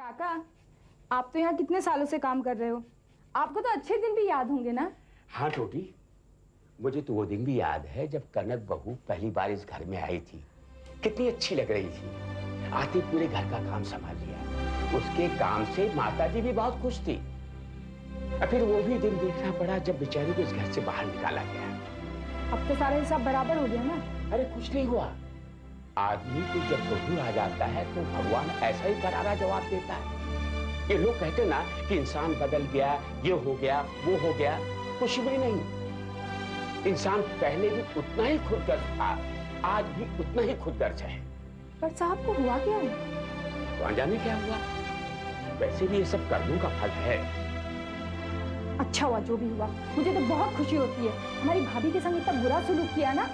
काका, आप तो यहाँ कितने सालों से काम कर रहे हो, आपको तो अच्छे दिन भी याद होंगे ना? हाँ टोटी, मुझे तो वो दिन भी याद है जब कनक बहू पहली बार इस घर में आई थी। कितनी अच्छी लग रही थी। आते पूरे घर का काम संभाल लिया। उसके काम से माताजी भी बहुत खुश थी। और फिर वो भी दिन देखना पड़ा जब बेचारी को इस घर से बाहर निकाला गया। अब तो सारा हिसाब बराबर हो गया ना? अरे कुछ नहीं हुआ। आदमी को जब बहू आ जाता है तो भगवान ऐसा ही करारा जवाब देता है। ये लोग कहते ना कि इंसान बदल गया, ये हो गया, वो हो गया, कुछ भी नहीं। इंसान पहले भी उतना ही खुदगर्ज था, आज भी उतना ही खुदगर्ज है। पर साहब को हुआ क्या है? तो अनजाने क्या हुआ। वैसे भी ये सब कर्मों का फल है। अच्छा हुआ जो भी हुआ, मुझे तो बहुत खुशी होती है। हमारी भाभी के संग इतना बुरा सुलूक किया ना,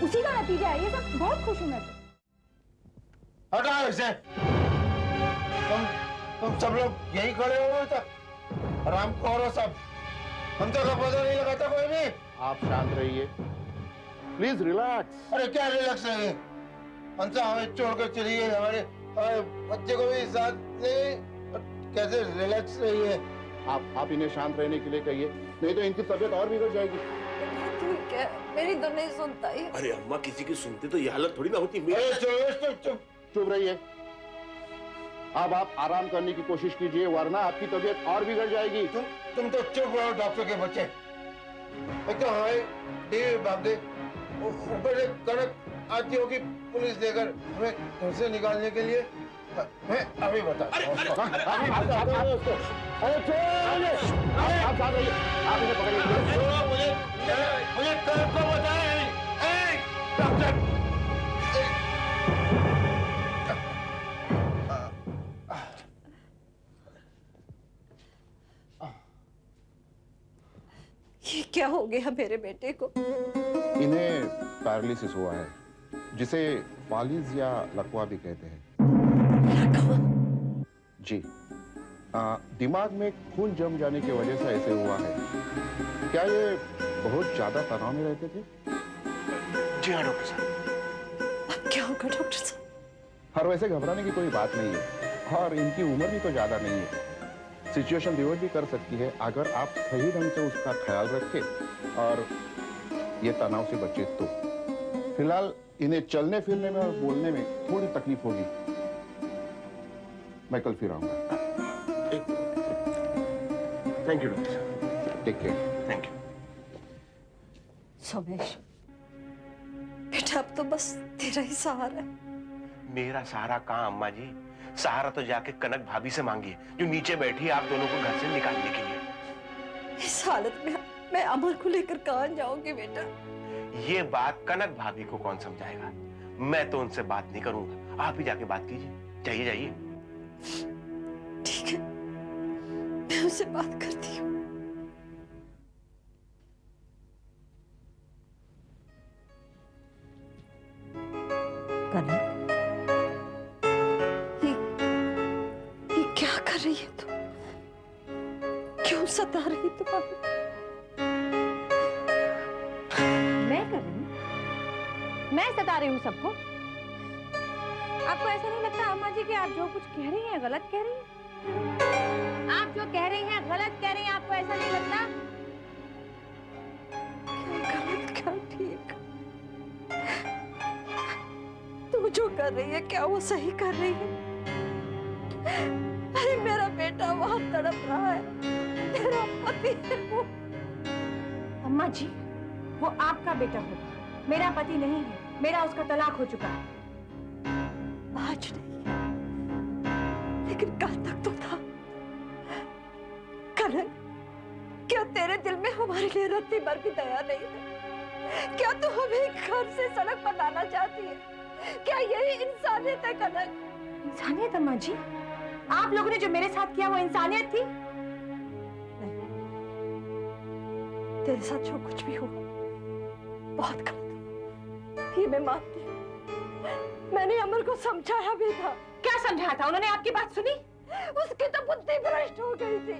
उसी का नतीजा है ये सब। बहुत खुश हूँ मैं तो। हटाओ इसे। तुम सब लोग यही खड़े हो तक आराम करो सब। हमसे का पता नहीं लगाता कोई नहीं। आप शांत रहिए, प्लीज रिलैक्स। अरे क्या रिलैक्स रहिए, हमसे हमें छोड़कर चली गई, हमारे बच्चे को भी साथ ले। कैसे रिलैक्स रहिए? आप इन्हें शांत रहने के लिए कहिए, नहीं तो इनकी तबीयत और बिगड़ जाएगी। ठीक है, मेरी तो नहीं सुनता ही। अरे अम्मा, किसी की सुनते तो ये हालत थोड़ी ना होती। चुप रहिए। अब आप आराम करने की कोशिश कीजिए, वरना आपकी तबीयत और बिगड़ जाएगी। तुम तो चुप रहो डॉक्टर के बच्चे। एक तो हमारे टीवी भाग गए, ऊपर से कड़क आती होगी पुलिस लेकर हमें घर से निकालने के लिए। मैं अभी बताता हूँ। आप साथ रहिए, आप इन्हें पकड़िए। मुझे कड़क को बताएं। डॉक्टर ये क्या हो गया मेरे बेटे को? इन्हें पैरालिसिस हुआ है, जिसे फालिज या लकवा भी कहते हैं। जी, दिमाग में खून जम जाने की वजह से ऐसे हुआ है। क्या ये बहुत ज्यादा तनाव में रहते थे? जी हाँ डॉक्टर साहब। अब क्या होगा डॉक्टर साहब? और वैसे घबराने की कोई बात नहीं है, और इनकी उम्र भी तो ज्यादा नहीं है। सिचुएशन रिवर्स भी कर सकती है अगर आप सही ढंग से उसका ख्याल रखें और ये तनाव से बचे तो। फिलहाल इन्हें चलने फिरने में और बोलने में थोड़ी तकलीफ होगी। मैं कल फिर आऊंगा। थैंक यू डॉक्टर साहब। Take care. Thank you. Somesh बेटा, अब तो बस तेरा ही सहारा है। मेरा सहारा कहाँ अम्मा जी? सहारा तो जाके कनक भाभी से मांगिए, जो नीचे बैठी है आप दोनों को घर से निकालने के लिए। इस हालत में मैं अमर को लेकर कहाँ जाऊंगी बेटा? ये बात कनक भाभी को कौन समझाएगा? मैं तो उनसे बात नहीं करूंगा, आप ही जाके बात कीजिए। जाइए जाइए। ठीक है, मैं उससे बात करती हूँ। कनक, ये क्या कर रही है तू? क्यों सता रही तुम्हारी? मैं कर रही हूँ? मैं सता रही हूँ सबको? आपको ऐसा नहीं लगता अम्मा जी कि आप जो कुछ कह रही हैं गलत कह रही हैं? आप जो कह रही हैं गलत कह रही हैं, आपको ऐसा नहीं लगता? क्या गलत क्या ठीक? तू जो कर रही है क्या वो सही कर रही है? अरे मेरा बेटा वहां तड़प रहा है, तेरा पति है वो। अम्मा जी, वो आपका बेटा होगा, मेरा पति नहीं है। मेरा उसका तलाक हो चुका है। आज नहीं, लेकिन कल तक तो था। कनक, क्या तेरे दिल में हमारे लिए रत्ती भर भी दया नहीं है? क्या तू हमें घर से सड़क पर लाना चाहती है? क्या यही इंसानियत है कनक? इंसानियत अम्मा जी? आप लोगों ने जो मेरे साथ किया वो इंसानियत थी? नहीं, तेरे साथ जो कुछ भी हुआ बहुत गलत हुआ, ये मैं मानती हूँ। मैंने अमर को समझाया भी था। क्या समझाया था? उन्होंने आपकी बात सुनी? उसकी तो बुद्धि भ्रष्ट हो गई थी।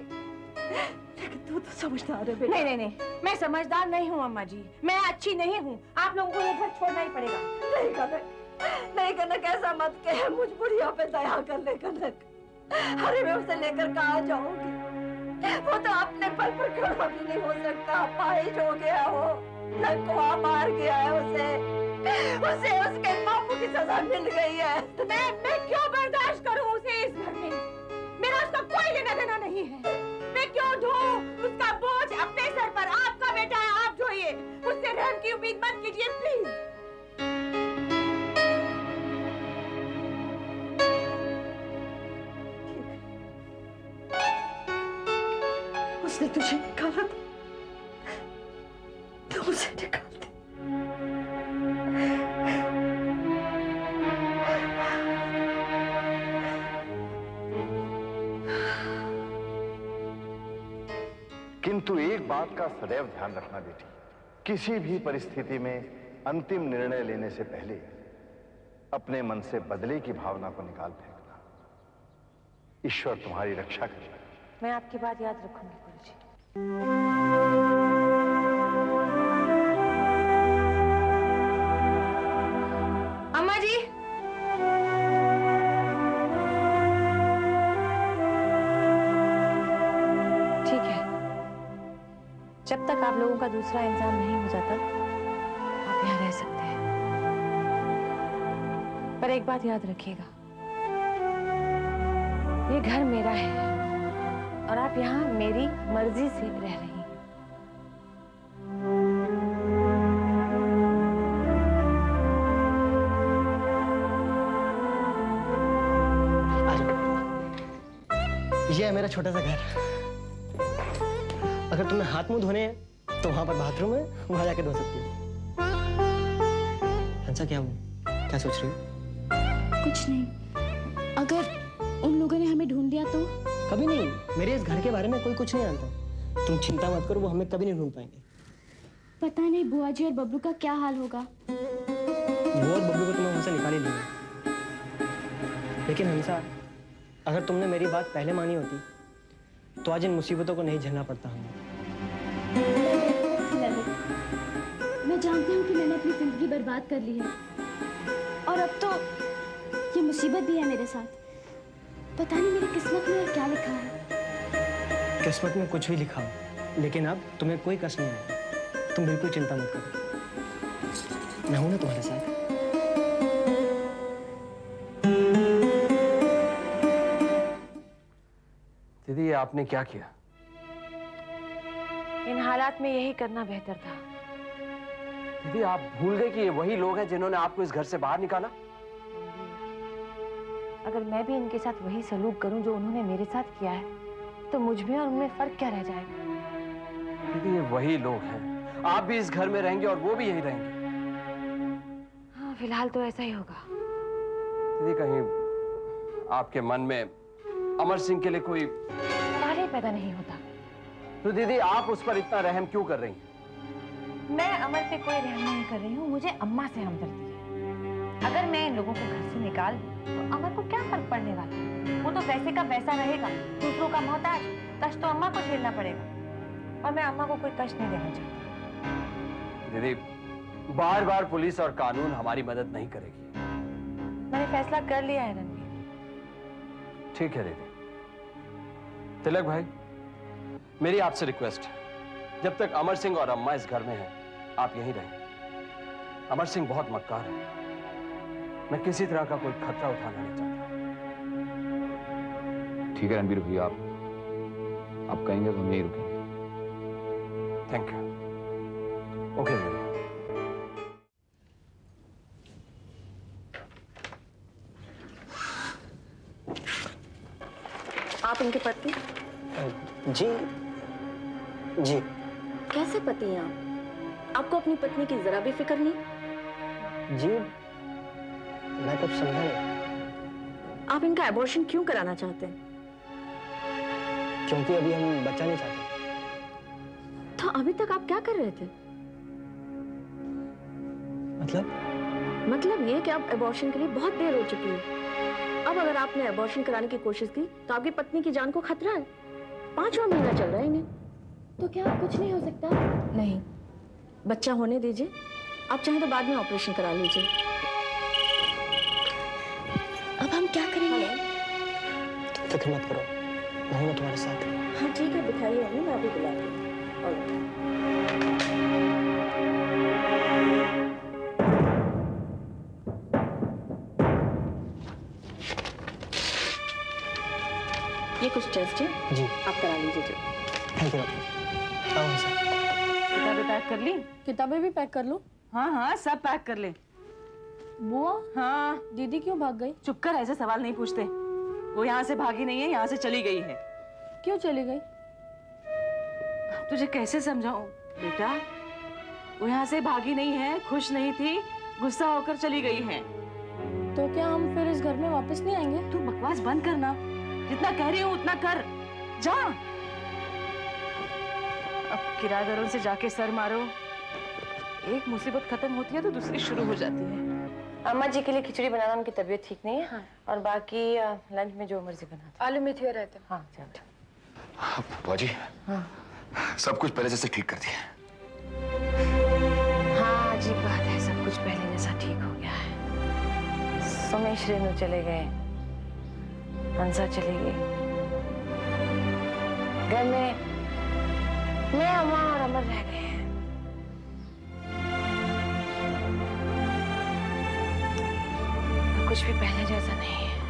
लेकिन तू तो समझदार है बेटा। नहीं नहीं नहीं, मैं समझदार नहीं हूँ अम्मा जी। मैं अच्छी नहीं हूँ। आप लोगों को ये घर छोड़ना ही पड़ेगा। नहीं कनक, नहीं कनक, ऐसा मत कह। मुझ बुढ़िया पे दया कर ले कनक। अरे मैं उसे लेकर कहाँ जाऊंगी? वो तो अपने पल पर खड़ा भी नहीं हो सकता, अपाहिज हो गया वो, लकवा मार गया है उसे उसके पापों की सजा मिल गई है। मैं क्यों बर्दाश्त करूं उसे इस घर में? मेरा उसका कोई लेना देना नहीं है। मैं क्यों ढोऊं उसका बोझ अपने सर पर? आपका बेटा है, आप ढोइए, उससे रहम की उम्मीद मत कीजिए प्लीज। उसने तुझे निकाला था, तो उसे निकाल दे। किंतु एक बात का सदैव ध्यान रखना बेटी, किसी भी परिस्थिति में अंतिम निर्णय लेने से पहले अपने मन से बदले की भावना को निकाल फेंकना। ईश्वर तुम्हारी रक्षा करे। मैं आपकी बात याद रखूंगी गुरुजी। अम्मा जी, ठीक है, जब तक आप लोगों का दूसरा इंतजाम नहीं हो जाता आप यहाँ रह सकते हैं, पर एक बात याद रखिएगा, ये घर मेरा है और आप यहाँ मेरी मर्जी से रह रही हैं। ये है मेरा छोटा सा घर। अगर तुम्हें हाथ मुंह धोने हैं तो वहां पर बाथरूम है, वहां जाके धो सकती हो। हंसा, क्या हुआ? क्या सोच रही हो? कुछ नहीं। अगर उन लोगों ने हमें ढूंढ लिया तो? कभी नहीं, मेरे इस घर के बारे में कोई कुछ नहीं जानता। तुम चिंता मत करो, वो हमें कभी नहीं ढूंढ पाएंगे। पता नहीं बुआ जी और बबलू का क्या हाल होगा। वो और बबलू को तुम्हें वहां से निकाल ही लेंगे। लेकिन हंसा, अगर तुमने मेरी बात पहले मानी होती तो आज इन मुसीबतों को नहीं झेलना पड़ता हमें। ललित, मैं जानती हूँ कि मैंने अपनी जिंदगी बर्बाद कर ली है और अब तो ये मुसीबत भी है मेरे साथ। पता नहीं मेरी किस्मत में क्या लिखा है। किस्मत में कुछ भी लिखा हो, लेकिन अब तुम्हें कोई कष्ट नहीं आएगा। तुम बिल्कुल चिंता मत करो, मैं हूं ना तुम्हारे साथ। दीदी, ये आपने क्या किया? इन हालात में यही करना बेहतर था। दीदी, आप भूल गए कि ये वही लोग हैं जिन्होंने आपको इस घर से बाहर निकाला? अगर मैं भी इनके साथ वही सलूक करूं जो उन्होंने मेरे साथ किया है, तो मुझ में और उनमें फर्क क्या रह जाएगा? दीदी, ये वही लोग हैं। आप भी इस घर में रहेंगे और वो भी यहीं रहेंगे। हाँ, फिलहाल तो ऐसा ही होगा। दीदी, कहीं आपके मन में अमर सिंह के लिए कोई सवाल ही पैदा नहीं होता। तो दीदी, आप उस पर इतना रहम क्यों कर रही हैं? मैं अमर पे कोई रहम नहीं कर रही हूँ, मुझे अम्मा से हमदर्दी है। अगर मैं इन लोगों को घर से निकाल दूं, तो अमर को क्या फर्क पड़ने वाला है? वो तो वैसे का वैसा रहेगा, दूसरों का मोहताज। कष्ट तो अम्मा को झेलना पड़ेगा और मैं अम्मा को कोई कष्ट नहीं देना चाहती। दीदी, बार बार पुलिस और कानून हमारी मदद नहीं करेगी। मैंने फैसला कर लिया है रणवीर। ठीक है दीदी। तिलक भाई, मेरी आपसे रिक्वेस्ट है, जब तक अमर सिंह और अम्मा इस घर में हैं, आप यहीं रहें। अमर सिंह बहुत मक्कार है, मैं किसी तरह का कोई खतरा उठाना नहीं चाहता। ठीक है रणबीर भैया, आप कहेंगे तो हम यहीं रुकेंगे। Thank you. ओके दीदी। आप इनके पति? जी जी। कैसे पति हैं आप? आपको अपनी पत्नी की जरा भी फिक्र नहीं? जी, मैं कुछ समझा नहीं। आप इनका एबॉर्शन क्यों कराना चाहते हैं? क्योंकि अभी हम बच्चा नहीं चाहते। तो अभी तक आप क्या कर रहे थे? मतलब ये कि आप एबॉर्शन के लिए बहुत देर हो चुकी है। अब अगर आपने एबॉर्शन कराने की कोशिश की तो आपकी पत्नी की जान को खतरा है। 5वां महीना चल रहा है इन्हें। तो क्या कुछ नहीं हो सकता? नहीं, बच्चा होने दीजिए। आप चाहें तो बाद में ऑपरेशन करा लीजिए। अब हम क्या करेंगे? फिक्र मत करो, मैं हूं ना तुम्हारे साथ। हाँ ठीक है, बिठाइए हमें, मैं अभी बुलाती हूँ। और ये कुछ टेस्ट है, जी आप करा लीजिए जो। Thank you doctor. आओ सर। किताबें पैक कर ली? किताबें भी पैक कर लो। हाँ हाँ, सब पैक कर ले। बुआ, हाँ, दीदी क्यों भाग गई? चुप कर, ऐसे सवाल नहीं पूछते। वो यहाँ से भागी नहीं है, यहाँ से चली गई है। क्यों चली गई? तुझे कैसे समझाऊं बेटा? वो यहाँ से भागी नहीं है, खुश नहीं थी, गुस्सा होकर चली गई है। तो क्या हम फिर इस घर में वापस नहीं आएंगे? तू बकवास बंद करना, जितना कह रही हूँ उतना कर, जा। अब किराएदारों से जाके सर मारो, एक मुसीबत खत्म होती है तो दूसरी शुरू हो जाती है। अम्मा जी के लिए खिचड़ी बनाना, उनकी तबीयत ठीक नहीं है। हाँ। और बाकी लंच में जो मर्जी बना दो। आलू मेथी और रायता। हाँ चलो। बुआ जी, सब कुछ पहले जैसे ठीक कर दिया। हाँ अजीब बात है, सब कुछ पहले जैसा ठीक हो गया है। सुमेश रेनू चले गए, हंसा चली गई, घर में मैं, अम्मा और अमर रह गए हैं। कुछ भी पहले जैसा नहीं है।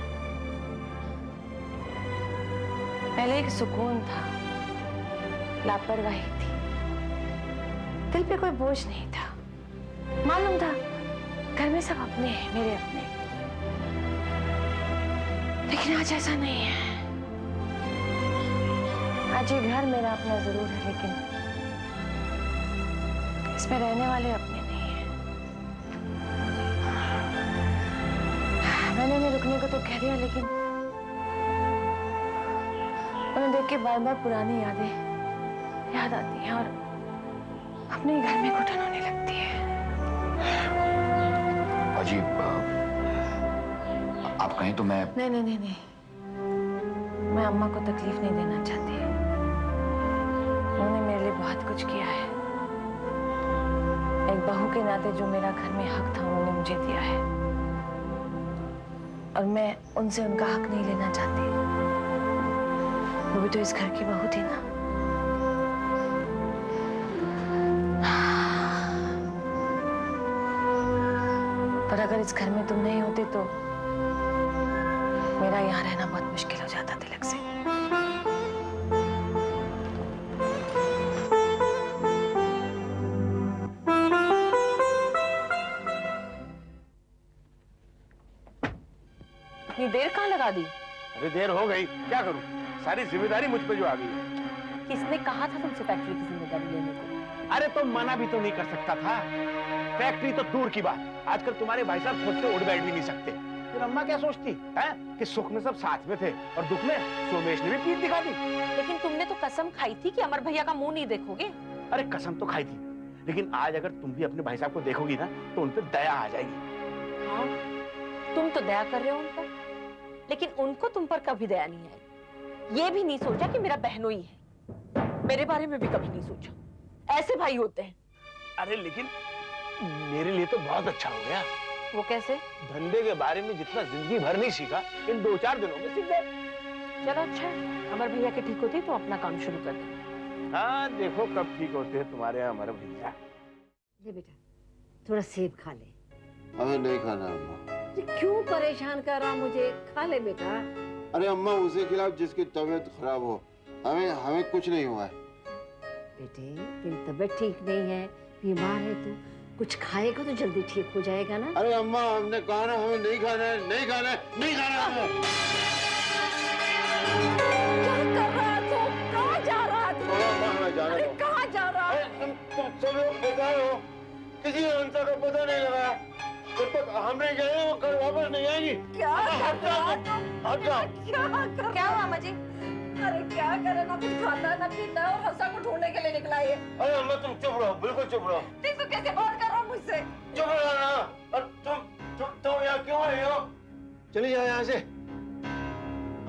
पहले एक सुकून था, लापरवाही थी, दिल पे कोई बोझ नहीं था, मालूम था घर में सब अपने हैं, मेरे अपने। लेकिन आज ऐसा नहीं है। आज ये घर मेरा अपना जरूर है, लेकिन इसमें रहने वाले अपने नहीं है। मैंने उन्हें रुकने को तो कह दिया, लेकिन उन्हें देख के बार बार पुरानी यादें याद आती हैं और अपने ही घर में घुटन होने लगती है। अजीब, आप कहें तो मैं... नहीं नहीं नहीं नहीं, मैं अम्मा को तकलीफ नहीं देना चाहती। उन्होंने मेरे लिए बहुत कुछ किया है। एक बहू के नाते जो मेरा घर में हक था उन्होंने मुझे दिया है, और मैं उनसे उनका हक नहीं लेना चाहती। वो भी तो इस घर की बहू थी ना। पर अगर इस घर में तुम नहीं होते तो मेरा यहाँ रहना बहुत मुश्किल हो जाता तिलक से। इतनी देर कहाँ लगा दी? अरे देर हो गई, क्या करूं? सारी जिम्मेदारी मुझ पे जो आ गई है। किसने कहा था तुमसे फैक्ट्री की जिम्मेदारी लेने को? अरे तो मना भी तो नहीं कर सकता था। फैक्ट्री तो दूर की बात, आजकल तुम्हारे भाई साहब खुद से उठ बैठ भी नहीं सकते। फिर अम्मा क्या सोचती है कि सुख में सब साथ में थे और दुख में सोमेश ने भी पीठ दिखा दी। लेकिन तुमने तो कसम खाई थी कि अमर भैया का मुंह नहीं देखोगे। अरे कसम तो खाई थी, लेकिन आज अगर तुम भी अपने भाई साहब को देखोगी ना तो उन पर दया आ जाएगी। हाँ, तुम तो दया कर रहे हो उन पर, लेकिन उनको तुम पर कभी दया नहीं आई। ये भी नहीं सोचा कि मेरा बहनोई है। मेरे बारे में भी कभी नहीं सोचा। ऐसे भाई होते हैं। अरे लेकिन मेरे लिए तो बहुत अच्छा हो गया। वो कैसे? धंधे के बारे में जितना जिंदगी भर नहीं सीखा, इन 2-4 दिनों में सीख गए। चलो अच्छा है, अमर भैया के ठीक होते तो अपना काम शुरू कर दे। हाँ देखो कब ठीक होते हैं तुम्हारे अमर भैया। ले बेटा, थोड़ा सेब खा ले। हमें नहीं खाना अम्मा। क्यों परेशान कर रहा मुझे? खा ले बेटा। अरे अम्मा उसे खिलाओ जिसकी तबीयत खराब हो, हमें कुछ नहीं हुआ है। बेटे तेरी तबीयत ठीक नहीं है, बीमार है तू, कुछ खाएगा तो जल्दी ठीक हो जाएगा ना। अरे अम्मा हमने कहा ना हमें नहीं खाना है, नहीं खाना है, नहीं खाना है। क्या कर रहा तू? कहाँ जा रहा तू? अम्मा हमें जाने अरे दो। कहाँ जा रहा? तुम सब लोग बेकार हो, किसी ने हंसा का पता नहीं लगा। जब तक हम नहीं गए वो कल वापस नहीं आएगी। क्या कर रहा तू? हट जाओ। क्या हुआ अम्मा जी? अरे क्या करे, ना कुछ खाता है ना पीता है, और हंसा को ढूंढने के लिए निकला ये। अरे अम्मा तुम चुप रहो, बिल्कुल चुप रहो। देख तू कैसे बात कर रहा है मुझसे। चुप रहो ना। और तुम यहाँ क्यों आई हो? चली जाओ यहाँ से।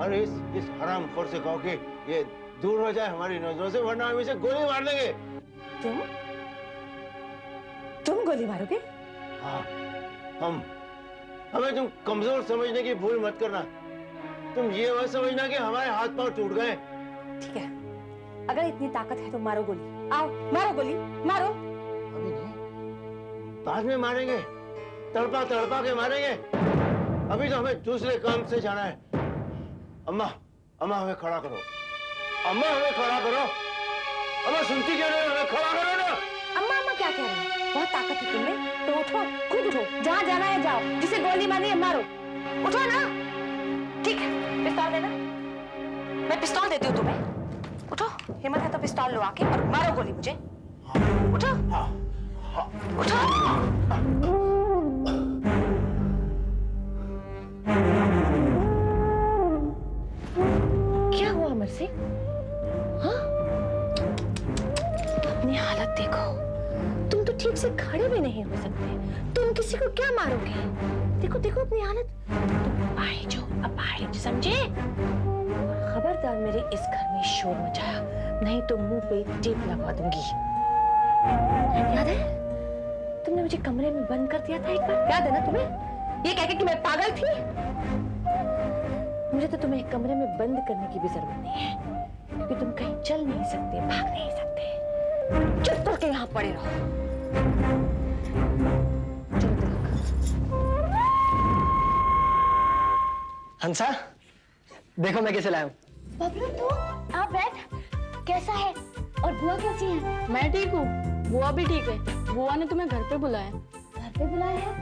अरे इस हरामखोर से कहो कि ये दूर हो जाए हमारी नजरों से, वरना हम इसे गोली मार देंगे। तुम गोली मारोगे? हाँ, हमें तुम कमजोर समझने की भूल मत करना। तुम ये मत समझना कि हमारे हाथ पांव टूट गए। ठीक है, अगर इतनी ताकत है तो मारो गोली। आओ मारो गोली, मारो। अभी नहीं, बाद में मारेंगे, तड़पा तड़पा के मारेंगे। अभी तो हमें दूसरे काम से जाना है। अम्मा, अम्मा हमें खड़ा करो। अम्मा हमें खड़ा करो। अम्मा सुनती क्यों नहीं? हमें खड़ा करो ना। अम्मा अम्मा क्या कह रहे हो? बहुत ताकत है तुममें, तो उठो, खुद उठो। जहाँ जाना है जाओ, जिसे गोली मारनी है मारो। उठो ना। ठीक है, पिस्तौल देना। मैं पिस्तौल देती हूँ तुम्हें। उठो, हिम्मत है तो पिस्तौल लो आके और मारो गोली मुझे। उठो, उठो। क्या हुआ अमर सिंह? हाँ? अपनी हालत देखो, तुम तो ठीक से खड़े भी नहीं हो सकते। तुम किसी को क्या मारोगे? देखो देखो अपनी हालत। तुम अपाहिज हो, अपाहिज, समझे? और खबरदार मेरे इस घर में शोर मचाया, नहीं तो मुंह पे टेप लगा दूंगी। याद है? तुमने मुझे कमरे में बंद कर दिया था एक बार, याद है ना तुम्हें? ये कह के कि मैं पागल थी। मुझे तो तुम्हें एक कमरे में बंद करने की भी जरूरत नहीं है, क्योंकि तुम कहीं चल नहीं सकते, भाग नहीं सकते। चुप करके यहाँ पड़े रहो। चलो तिलक। हंसा, देखो मैं कैसे लाया हूँ। बबलू तू आप बैठ। कैसा है और बुआ कैसी है? मैं ठीक हूँ, बुआ भी ठीक है। बुआ ने तुम्हें घर पे बुलाया। घर पे बुलाया है?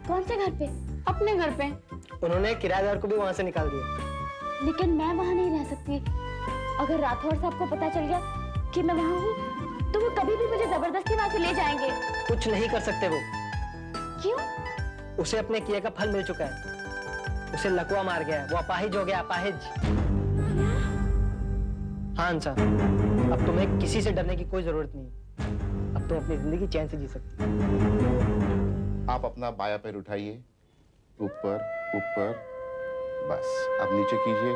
कौन से घर पे? अपने घर पे। उन्होंने किराएदार को भी वहां से निकाल दिया। लेकिन मैं वहां नहीं रह सकती। अगर राठौर साहब को पता चल गया कि मैं वहां हूँ तो वो कभी भी मुझे जबरदस्ती वहां से ले जाएंगे। कुछ नहीं कर सकते वो। क्यों? उसे अपने किए का फल मिल चुका है। उसे लकवा मार गया है, वो अपाहिज हो गया, अपाहिज। हाँ हंसा, अब तुम्हें किसी से डरने की कोई जरूरत नहीं। अब तुम अपनी जिंदगी चैन से जी सकती हो। आप अपना बायां पैर उठाइए, ऊपर ऊपर, बस। अब नीचे कीजिए,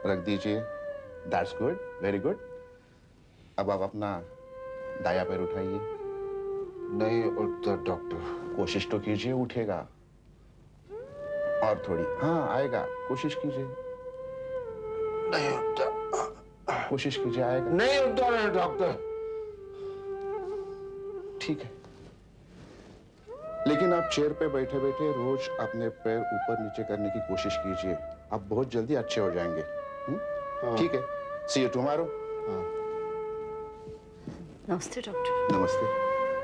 रख दीजिए। That's good, very good. अब आप अपना दायां पैर उठाइए। नहीं उठता डॉक्टर। कोशिश तो कीजिए, उठेगा। और थोड़ी, हाँ आएगा, कोशिश कीजिए। नहीं उठता। कोशिश कीजिए, आएगा। नहीं उठता है डॉक्टर। ठीक है, लेकिन आप चेयर पे बैठे बैठे रोज अपने पैर ऊपर नीचे करने की कोशिश कीजिए। आप बहुत जल्दी अच्छे हो जाएंगे। ठीक है, सी यू टुमारो। नमस्ते डॉक्टर। नमस्ते।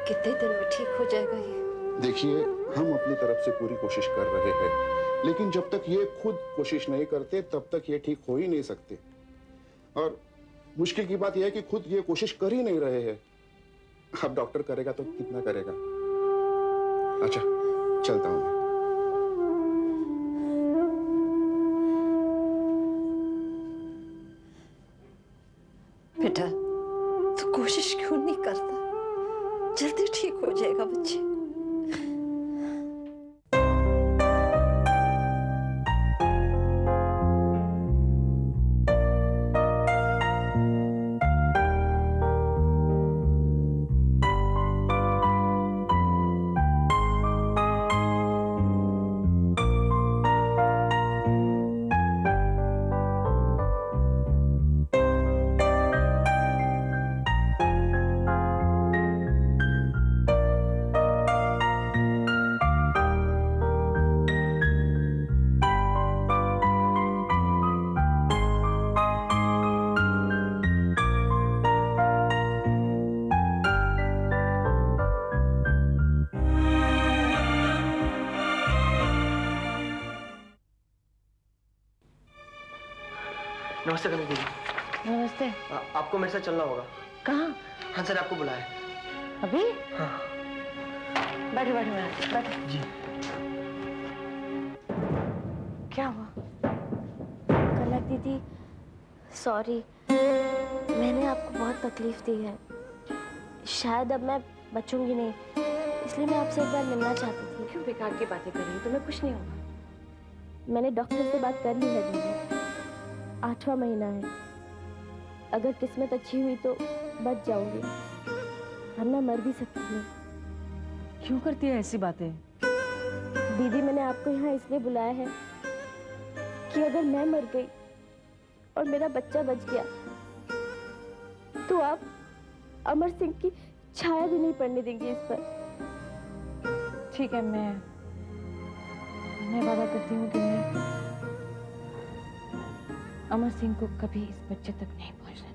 कितने दिन में ठीक हो जाएगा ये? देखिए, हम अपनी तरफ से पूरी कोशिश कर रहे हैं, लेकिन जब तक ये खुद कोशिश नहीं करते तब तक ये ठीक हो ही नहीं सकते। और मुश्किल की बात यह है कि खुद ये कोशिश कर ही नहीं रहे हैं। अब डॉक्टर करेगा तो कितना करेगा। अच्छा, चलता हूं मैं। बेटा, तू कोशिश क्यों नहीं करता? जल्दी ठीक हो जाएगा बच्चे। नमस्ते कमल दीदी। नमस्ते। आपको मेरे साथ चलना होगा। कहाँ? हंसा ने आपको बुलाया। अभी? हाँ। बैठो बैठो बैठो। जी। क्या हुआ? कनक दीदी, सॉरी, मैंने आपको बहुत तकलीफ दी है। शायद अब मैं बचूंगी नहीं, इसलिए मैं आपसे एक बार मिलना चाहती थी। क्यों बेकार की बातें कर रही हो? तुम्हें कुछ नहीं होगा। मैंने डॉक्टर से बात कर ली है दीदी। 8वां महीना है। अगर किस्मत अच्छी हुई तो बच जाऊंगी, वरना मर भी सकती हूँ। क्यों करती है ऐसी बातें? दीदी, मैंने आपको यहाँ इसलिए बुलाया है कि अगर मैं मर गई और मेरा बच्चा बच गया तो आप अमर सिंह की छाया भी नहीं पड़ने देंगे इस पर। ठीक है, मैं वादा करती हूँ कि मैं अमर सिंह को कभी इस बच्चे तक नहीं पहुंचने